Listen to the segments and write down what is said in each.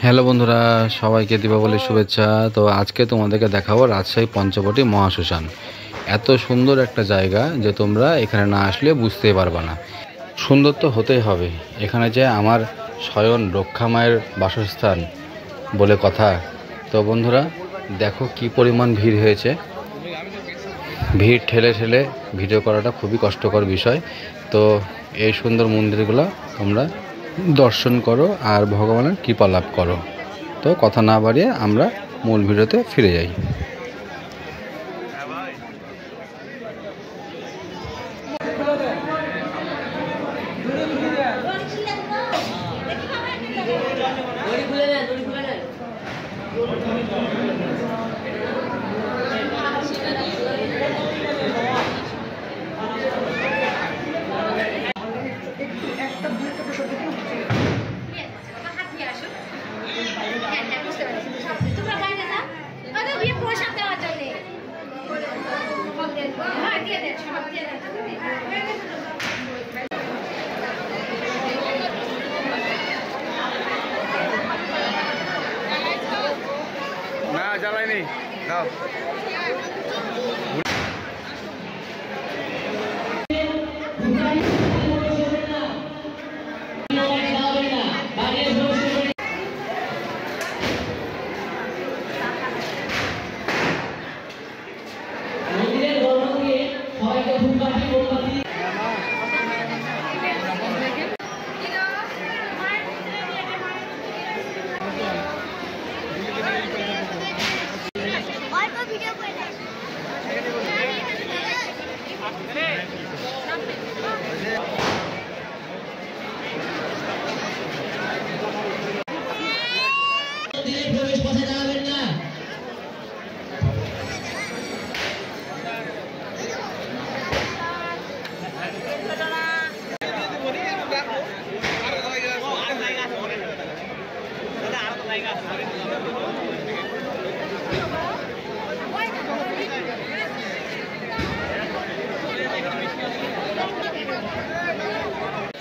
Hello বন্ধুরা, সবাইকে দীপাবলির শুভেচ্ছা। তো আজকে তোমাদেরকে দেখাবো রাজশাহী পঞ্চবটি মহাশ্মশান। এত সুন্দর একটা জায়গা যে তোমরা এখানে না আসলে বুঝতেই পারবে না। সুন্দর তো হতেই হবে, এখানে যে আমার স্বয়ং রক্ষা মায়ের বাসস্থান বলে কথা। তো বন্ধুরা দেখো কি পরিমাণ ভিড় হয়েছে। ভিড় ঠেলে ঠেলে ভিডিও করাটা খুবই কষ্টকর বিষয়। তো এই সুন্দর মন্দিরগুলো তোমরা দর্শন করো আর ভগবানের কৃপা লাভ করো। তো কথা না বাড়িয়ে আমরা মূল ভিডিওতে ফিরে যাই। না জ্বালাইনি দাও।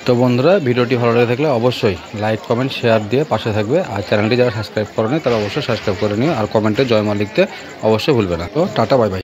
তো বন্ধুরা ভিডিওটি ভালো লেগে থাকলে অবশ্যই লাইক কমেন্ট শেয়ার দিয়ে পাশে থাকবে। আর চ্যানেলটি যারা সাবস্ক্রাইব করেনি তারা অবশ্যই সাবস্ক্রাইব করে নিও। আর কমেন্টে জয় মা লিখতে অবশ্যই ভুলবে না। তো টাটা, বাই বাই।